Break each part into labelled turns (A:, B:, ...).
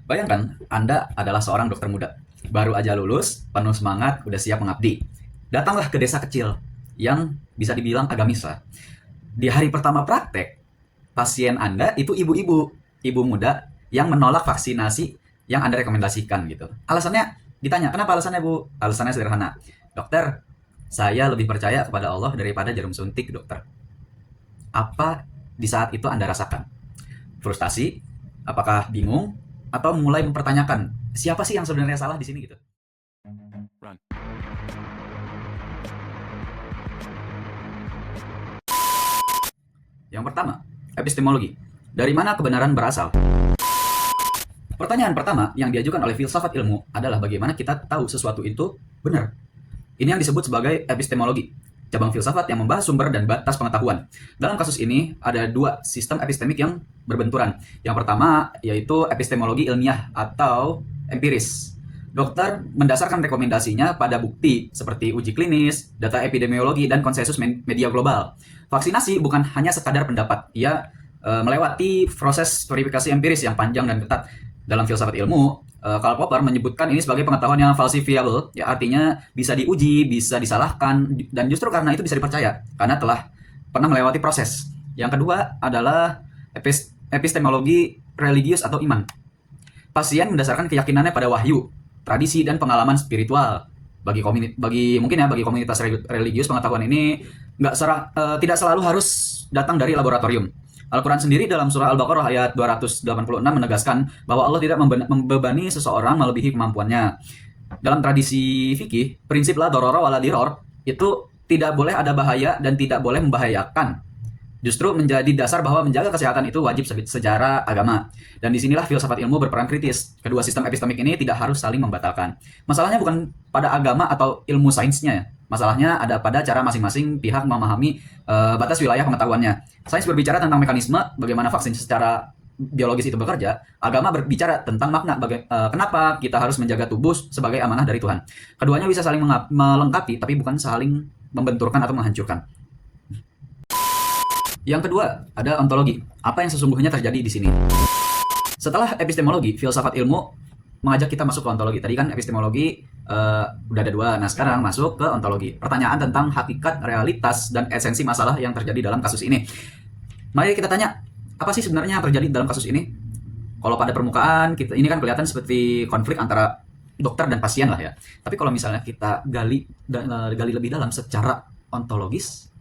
A: Bayangkan, Anda adalah seorang dokter muda. Baru aja lulus, penuh semangat, udah siap mengabdi. Datanglah ke desa kecil yang bisa dibilang agamis lah. Di hari pertama praktek, pasien Anda itu ibu-ibu, ibu muda yang menolak vaksinasi yang Anda rekomendasikan gitu. Alasannya, ditanya, kenapa alasannya Bu? Alasannya sederhana. Dokter, saya lebih percaya kepada Allah daripada jarum suntik, dokter. Apa di saat itu Anda rasakan? Frustasi? Apakah bingung? Atau mulai mempertanyakan, siapa sih yang sebenarnya salah di sini gitu?
B: Run.
A: Yang pertama, epistemologi. Dari mana kebenaran berasal? Pertanyaan pertama yang diajukan oleh filsafat ilmu adalah bagaimana kita tahu sesuatu itu benar. Ini yang disebut sebagai epistemologi, cabang filsafat yang membahas sumber dan batas pengetahuan. Dalam kasus ini, ada dua sistem epistemik yang berbenturan. Yang pertama, yaitu epistemologi ilmiah atau empiris. Dokter mendasarkan rekomendasinya pada bukti seperti uji klinis, data epidemiologi, dan konsensus media global. Vaksinasi bukan hanya sekadar pendapat, ia melewati proses verifikasi empiris yang panjang dan ketat. Dalam filsafat ilmu, Karl Popper menyebutkan ini sebagai pengetahuan yang falsifiable, ya artinya bisa diuji, bisa disalahkan, dan justru karena itu bisa dipercaya, karena telah pernah melewati proses. Yang kedua adalah epistemologi religius atau iman. Pasien mendasarkan keyakinannya pada wahyu, tradisi, dan pengalaman spiritual. Bagi komunitas religius, pengetahuan ini tidak selalu harus datang dari laboratorium. Al-Quran sendiri dalam surah Al-Baqarah ayat 286 menegaskan bahwa Allah tidak membebani seseorang melebihi kemampuannya. Dalam tradisi fikih, prinsip la dororo wala diror itu tidak boleh ada bahaya dan tidak boleh membahayakan. Justru menjadi dasar bahwa menjaga kesehatan itu wajib secara agama. Dan disinilah filsafat ilmu berperan kritis. Kedua sistem epistemik ini tidak harus saling membatalkan. Masalahnya bukan pada agama atau ilmu sainsnya. Masalahnya ada pada cara masing-masing pihak memahami batas wilayah pengetahuannya. Sains berbicara tentang mekanisme, bagaimana vaksin secara biologis itu bekerja. Agama berbicara tentang makna, kenapa kita harus menjaga tubuh sebagai amanah dari Tuhan. Keduanya bisa saling melengkapi, tapi bukan saling membenturkan atau menghancurkan. Yang kedua, ada ontologi. Apa yang sesungguhnya terjadi di sini? Setelah epistemologi, filsafat ilmu mengajak kita masuk ke ontologi. Tadi kan epistemologi udah ada dua. Nah, sekarang masuk ke ontologi. Pertanyaan tentang hakikat, realitas, dan esensi masalah yang terjadi dalam kasus ini. Mari kita tanya, apa sih sebenarnya yang terjadi dalam kasus ini? Kalau pada permukaan, ini kan kelihatan seperti konflik antara dokter dan pasien lah ya. Tapi kalau misalnya kita gali lebih dalam secara ontologis,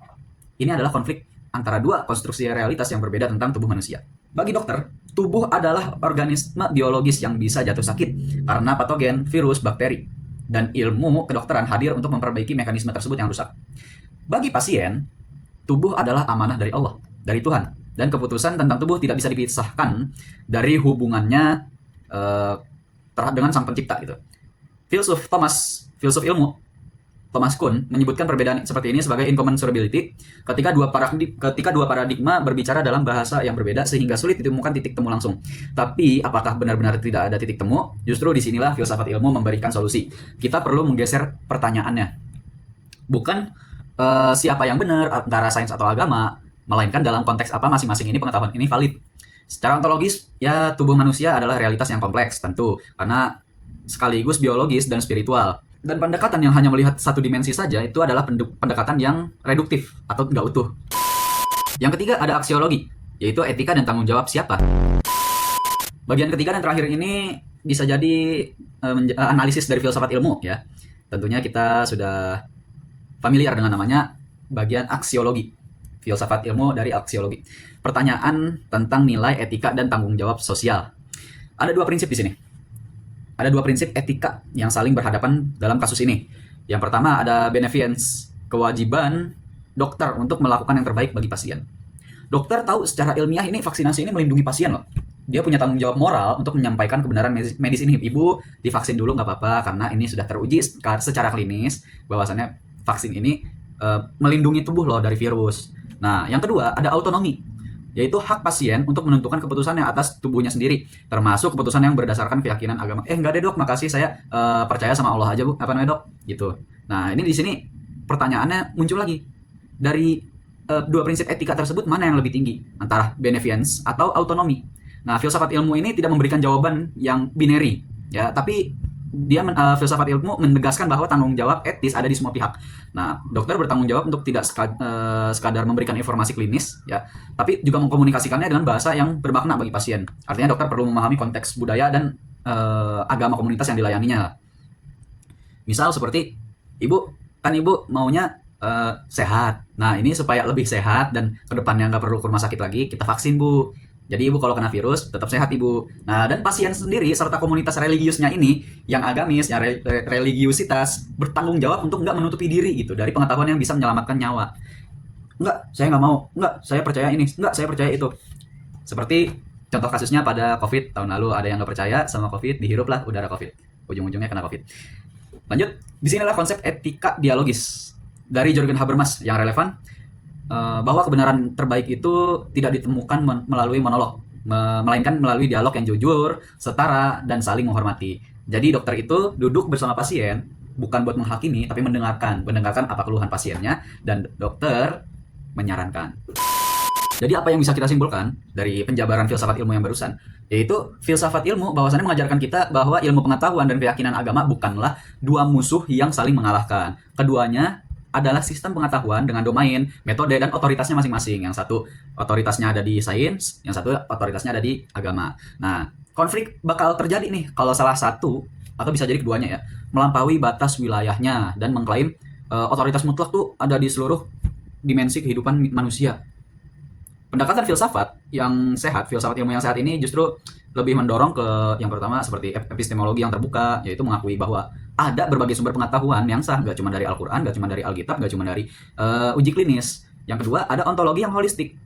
A: ini adalah konflik antara dua konstruksi realitas yang berbeda tentang tubuh manusia. Bagi dokter, tubuh adalah organisme biologis yang bisa jatuh sakit karena patogen, virus, bakteri. Dan ilmu kedokteran hadir untuk memperbaiki mekanisme tersebut yang rusak. Bagi pasien, tubuh adalah amanah dari Allah, dari Tuhan. Dan keputusan tentang tubuh tidak bisa dipisahkan dari hubungannya dengan sang pencipta gitu. Filsuf ilmu Thomas Kuhn menyebutkan perbedaan seperti ini sebagai incommensurability ketika dua paradigma berbicara dalam bahasa yang berbeda sehingga sulit ditemukan titik temu langsung. Tapi apakah benar-benar tidak ada titik temu? Justru disinilah filsafat ilmu memberikan solusi. Kita perlu menggeser pertanyaannya. Bukan siapa yang benar antara sains atau agama, melainkan dalam konteks apa masing-masing ini pengetahuan ini valid. Secara ontologis, ya tubuh manusia adalah realitas yang kompleks tentu, karena sekaligus biologis dan spiritual. Dan pendekatan yang hanya melihat satu dimensi saja itu adalah pendekatan yang reduktif atau nggak utuh. Yang ketiga ada aksiologi, yaitu etika dan tanggung jawab siapa. Bagian ketiga dan terakhir ini bisa jadi analisis dari filsafat ilmu ya. Tentunya kita sudah familiar dengan namanya bagian aksiologi. Filsafat ilmu dari aksiologi. Pertanyaan tentang nilai etika dan tanggung jawab sosial. Ada dua prinsip di sini. Ada dua prinsip etika yang saling berhadapan dalam kasus ini. Yang pertama ada beneficence, kewajiban dokter untuk melakukan yang terbaik bagi pasien. Dokter tahu secara ilmiah ini vaksinasi ini melindungi pasien loh. Dia punya tanggung jawab moral untuk menyampaikan kebenaran medis ini. Ibu divaksin dulu nggak apa-apa karena ini sudah teruji secara klinis bahwasannya vaksin ini melindungi tubuh loh dari virus. Nah, yang kedua ada autonomi, yaitu hak pasien untuk menentukan keputusannya atas tubuhnya sendiri, termasuk keputusan yang berdasarkan keyakinan agama. Enggak deh dok, makasih saya percaya sama Allah aja bu, apa namanya dok, gitu. Nah ini di sini pertanyaannya muncul lagi dari dua prinsip etika tersebut mana yang lebih tinggi antara beneficence atau autonomi. Nah, filsafat ilmu ini tidak memberikan jawaban yang binary, ya, tapi filsafat ilmu menegaskan bahwa tanggung jawab etis ada di semua pihak. Nah, dokter bertanggung jawab untuk tidak sekadar memberikan informasi klinis, ya, tapi juga mengkomunikasikannya dengan bahasa yang bermakna bagi pasien. Artinya dokter perlu memahami konteks budaya dan agama komunitas yang dilayaninya. Misal seperti ibu maunya sehat. Nah, ini supaya lebih sehat dan kedepannya nggak perlu ke rumah sakit lagi, kita vaksin, Bu. Jadi ibu kalau kena virus tetap sehat, ibu. Nah, dan pasien sendiri serta komunitas religiusnya ini yang agamis, yang religiusitas bertanggung jawab untuk nggak menutupi diri gitu dari pengetahuan yang bisa menyelamatkan nyawa. Enggak, saya nggak mau. Enggak, saya percaya ini. Enggak, saya percaya itu. Seperti contoh kasusnya pada COVID tahun lalu, ada yang nggak percaya sama COVID, dihiruplah udara COVID. Ujung-ujungnya kena COVID. Lanjut, disinilah konsep etika dialogis dari Jürgen Habermas yang relevan. Bahwa kebenaran terbaik itu tidak ditemukan melalui monolog, melainkan melalui dialog yang jujur, setara, dan saling menghormati. Jadi dokter itu duduk bersama pasien, bukan buat menghakimi, tapi mendengarkan apa keluhan pasiennya, dan dokter menyarankan. Jadi apa yang bisa kita simpulkan dari penjabaran filsafat ilmu yang barusan? Yaitu filsafat ilmu bahwasannya mengajarkan kita bahwa ilmu pengetahuan dan keyakinan agama bukanlah dua musuh yang saling mengalahkan. Keduanya adalah sistem pengetahuan dengan domain, metode, dan otoritasnya masing-masing. Yang satu otoritasnya ada di sains, yang satu otoritasnya ada di agama. Nah, konflik bakal terjadi nih kalau salah satu, atau bisa jadi keduanya ya, melampaui batas wilayahnya dan mengklaim otoritas mutlak tuh ada di seluruh dimensi kehidupan manusia. Pendekatan filsafat yang sehat, filsafat ilmu yang sehat ini justru lebih mendorong ke yang pertama seperti epistemologi yang terbuka, yaitu mengakui bahwa ada berbagai sumber pengetahuan yang sah, gak cuma dari Al-Quran, gak cuma dari Alkitab, gak cuma dari uji klinis. Yang kedua, ada ontologi yang holistik,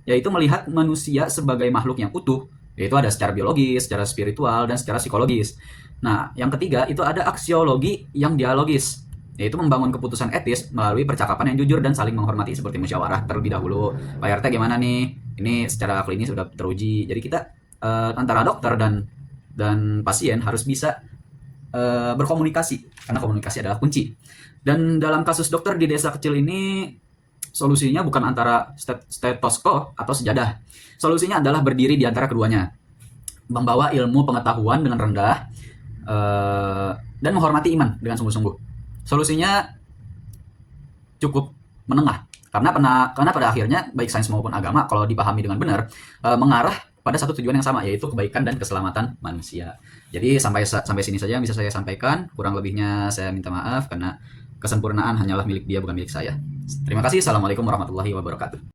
A: yaitu melihat manusia sebagai makhluk yang utuh, yaitu ada secara biologis, secara spiritual, dan secara psikologis. Nah, yang ketiga, itu ada aksiologi yang dialogis, yaitu membangun keputusan etis melalui percakapan yang jujur dan saling menghormati seperti musyawarah terlebih dahulu. Pak RT gimana nih? Ini secara klinis sudah teruji. Jadi kita antara dokter dan pasien harus bisa berkomunikasi, karena komunikasi adalah kunci. Dan dalam kasus dokter di desa kecil ini, solusinya bukan antara stetoskop atau sejadah. Solusinya adalah berdiri di antara keduanya, membawa ilmu pengetahuan dengan rendah dan menghormati iman dengan sungguh-sungguh. Solusinya cukup menengah, karena pada akhirnya baik sains maupun agama kalau dipahami dengan benar mengarah pada satu tujuan yang sama, yaitu kebaikan dan keselamatan manusia. Jadi sampai sini saja yang bisa saya sampaikan. Kurang lebihnya saya minta maaf karena kesempurnaan hanyalah milik dia, bukan milik saya. Terima kasih. Assalamualaikum warahmatullahi wabarakatuh.